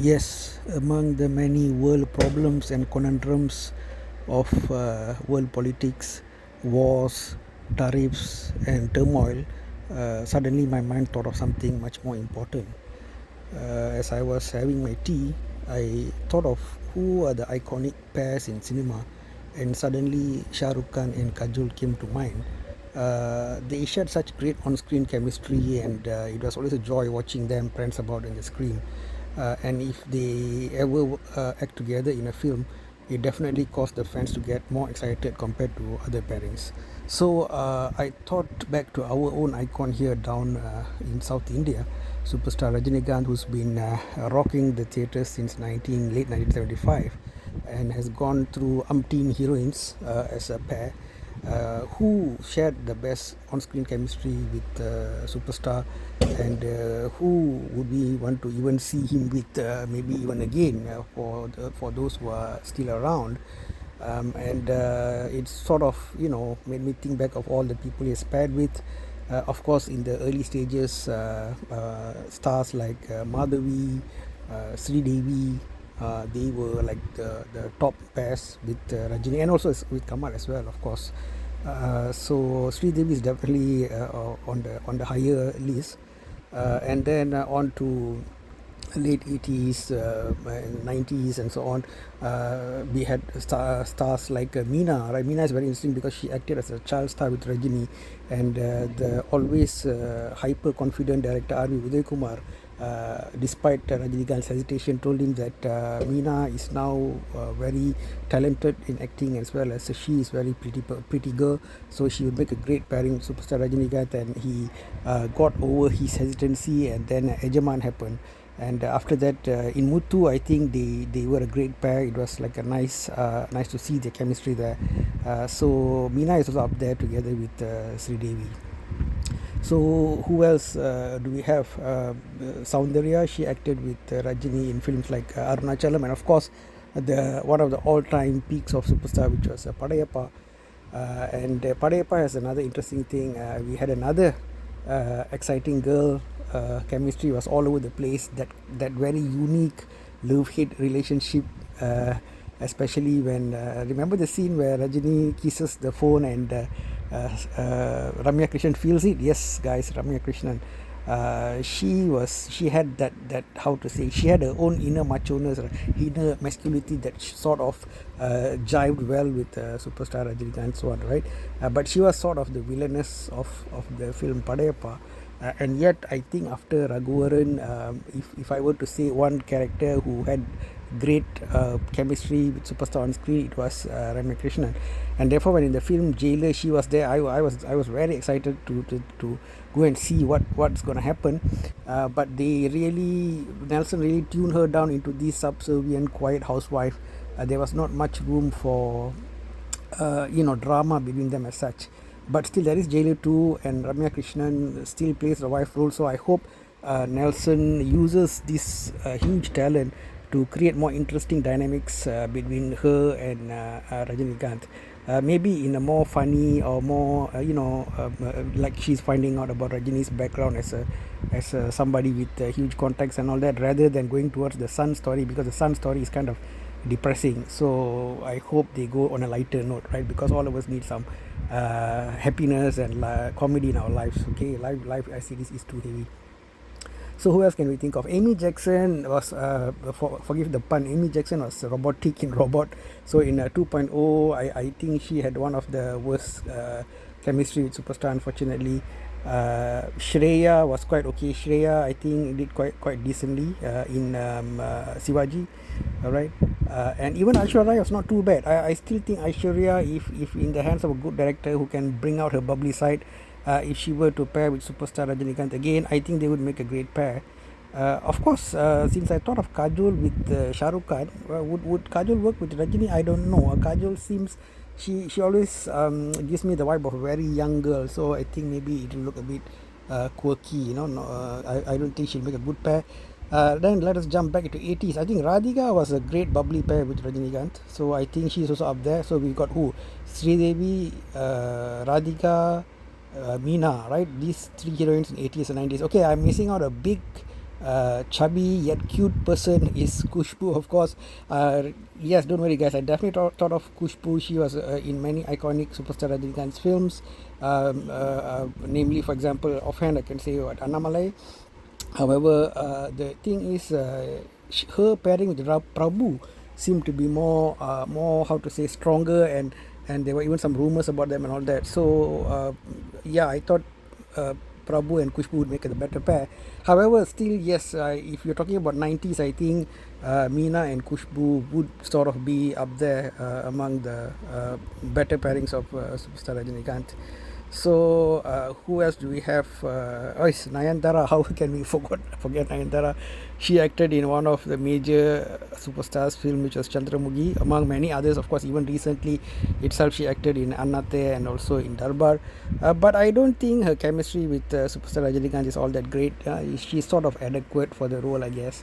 Yes, among the many world problems and conundrums of world politics, wars, tariffs, and turmoil, suddenly my mind thought of something much more important. As I was having my tea, I thought of who are the iconic pairs in cinema, and suddenly Shah Rukh Khan and Kajol came to mind. They shared such great on-screen chemistry, and it was always a joy watching them prance about on the screen. And if they ever act together in a film, it definitely caused the fans to get more excited compared to other pairings. So I thought back to our own icon here down in South India, superstar Rajinikanth, who's been rocking the theatres since late 1975 and has gone through umpteen heroines as a pair who shared the best on-screen chemistry with superstar, and who would we want to even see him with maybe even again for those who are still around. And it's sort of made me think back of all the people he has paired with. Of course, in the early stages, stars like Madhavi, Sri Devi, they were like the top pairs with Rajini, and also with Kamal as well, of course. So Sri Devi is definitely on the higher list, and then on to late 80s, 90s, and so on. We had stars like Meena. Right? Meena is very interesting because she acted as a child star with Rajini, and the always hyper confident director R.V. Uday Kumar, despite Rajinikanth's hesitation, told him that Meena is now very talented in acting as well as she is very pretty girl, so she would make a great pairing with superstar Rajinikanth, and he got over his hesitancy, and then Ejaman happened. And after that, in Muthu, I think they were a great pair. It was like a nice to see the chemistry there. So Meena is also up there together with Sri Devi. So who else do we have? Soundarya, she acted with Rajini in films like Arunachalam, and of course the one of the all-time peaks of superstar, which was Padayappa. And Padayappa has another interesting thing. We had another exciting girl. Chemistry was all over the place. That very unique love-hate relationship, especially when remember the scene where Rajini kisses the phone and Ramya Krishnan feels it. Yes, guys, Ramya Krishnan. She had that how to say, she had her own inner macho-ness, inner masculinity that sort of jived well with superstar Rajinikanth and so on, right? But she was sort of the villainess of the film Padayappa. And yet, I think after Raghuvaran, if I were to say one character who had great chemistry with superstar on screen, it was Ramya Krishnan. And therefore, when in the film Jailer she was there, I was very excited to go and see what's going to happen. But Nelson really tuned her down into this subservient, quiet housewife. There was not much room for drama between them as such. But still, there is Jailer 2, and Ramya Krishnan still plays the wife role. So I hope Nelson uses this huge talent to create more interesting dynamics between her and Rajinikanth. Maybe in a more funny or more, like she's finding out about Rajini's background as somebody with huge contacts and all that, rather than going towards the son story, because the son story is kind of depressing. So I hope they go on a lighter note, right? Because all of us need some happiness and comedy in our lives. Okay, life as it is too heavy. So who else can we think of? Amy Jackson was, forgive the pun, Amy Jackson was robotic in Robot. So in 2.0, I think she had one of the worst chemistry with superstar, unfortunately. Shreya was quite okay. Shreya, I think, did quite decently in Sivaji. Alright, and even Aishwarya was not too bad. I still think Aishwarya, if in the hands of a good director who can bring out her bubbly side, if she were to pair with superstar Rajinikanth again, I think they would make a great pair. Of course, since I thought of Kajol with Shah Rukh Khan, would Kajol work with Rajini? I don't know. Kajol seems, she always gives me the vibe of a very young girl, so I think maybe it will look a bit quirky. I don't think she'll make a good pair. Then let us jump back into 80s. I think Radhika was a great bubbly pair with Rajinikanth, so I think she's also up there. So we got who? Sridevi, Radhika, Meena, right? These three heroines in 80s and 90s. Okay, I'm missing out a big chubby yet cute person is Kushbu, of course. Yes, don't worry, guys. I definitely thought of Kushbu. She was in many iconic superstar Rajinikanth's films. Namely, for example, offhand, I can say what Annamalai. However, the thing is, her pairing with Prabhu seemed to be more how to say stronger, and there were even some rumors about them and all that. So yeah, I thought Prabhu and Kushbu would make a better pair. However, still yes, if you're talking about 90s, I think Meena and Kushbu would sort of be up there among the better pairings of Superstar Rajinikanth. So who else do we have? Oh, it's Nayantara. How can we forget Nayantara? She acted in one of the major superstars film, which was Chandramukhi, among many others. Of course, even recently itself, she acted in Annate and also in Darbar. But I don't think her chemistry with superstar Rajinikanth is all that great. She's sort of adequate for the role, I guess.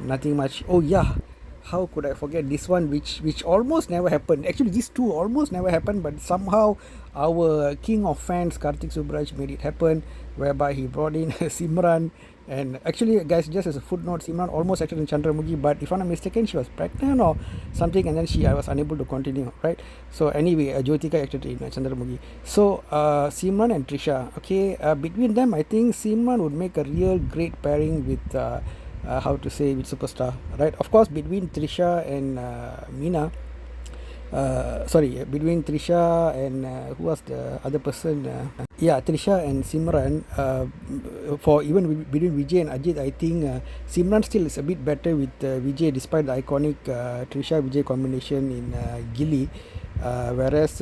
Nothing much. Oh yeah, how could I forget this one, which almost never happened. Actually, these two almost never happened, but somehow our king of fans, Karthik Subraj, made it happen, whereby he brought in Simran. And actually, guys, just as a footnote, Simran almost acted in Chandramukhi, but if I'm not mistaken, she was pregnant or something, and then I was unable to continue, right? So anyway, Jyotika acted in Chandramukhi. So Simran and Trisha, okay, between them, I think Simran would make a real great pairing with how to say, with superstar, right? Of course, between Trisha and Meena, sorry, between Trisha and who was the other person? Yeah, Trisha and Simran. For even between Vijay and Ajit, I think Simran still is a bit better with Vijay, despite the iconic Trisha Vijay combination in Gilly. Whereas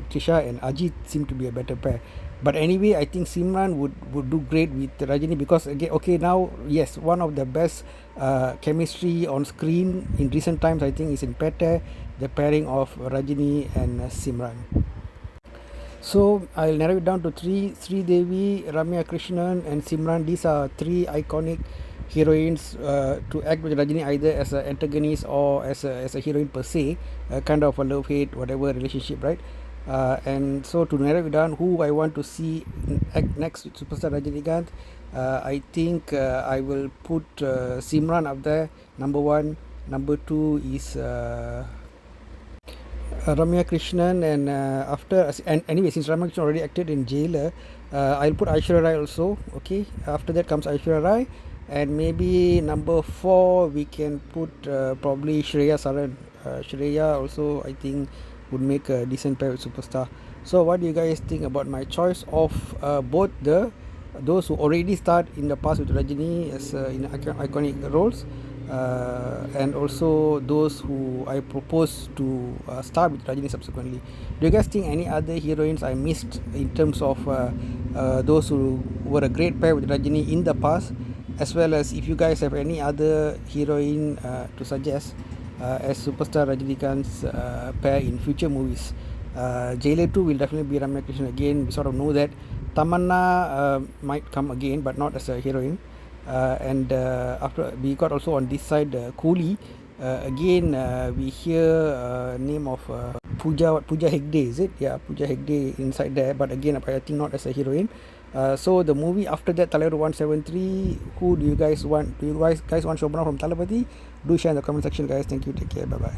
Trisha and Ajit seem to be a better pair. But anyway, I think Simran would do great with Rajini, because again, okay, now yes, one of the best chemistry on screen in recent times, I think, is in Pete, the pairing of Rajini and Simran. So I'll narrow it down to three: Sri Devi, Ramya Krishnan, and Simran. These are three iconic heroines to act with Rajini, either as an antagonist or as a heroine per se, kind of a love hate whatever relationship, right? And so to narrow it down, who I want to see act next with Superstar Rajinikanth, I think I will put Simran up there, number one. Number two is Ramya Krishnan, and anyway, since Ramya Krishnan already acted in Jailer, I'll put Aishwarya Rai also. Okay, after that comes Aishwarya Rai, and maybe number four we can put probably Shreya Saran. Shreya also, I think, would make a decent pair with Superstar. So what do you guys think about my choice of both those who already starred in the past with Rajini as in iconic roles, and also those who I propose to star with Rajini subsequently? Do you guys think any other heroines I missed in terms of those who were a great pair with Rajini in the past, as well as if you guys have any other heroine to suggest as Superstar Rajinikanth's pair in future movies? Jailer 2 will definitely be Ramya Krishnan again. We sort of know that. Tamanna might come again, but not as a heroine. And after we got also on this side Kohli. Again, we hear name of Pooja Hegde, is it? Yeah, Pooja Hegde inside there, but again, I think not as a heroine. So the movie after that, Talaru 173, who do you guys want? Do you guys want Shobana from Talapati? Do share in the comment section, guys. Thank you. Take care. Bye bye.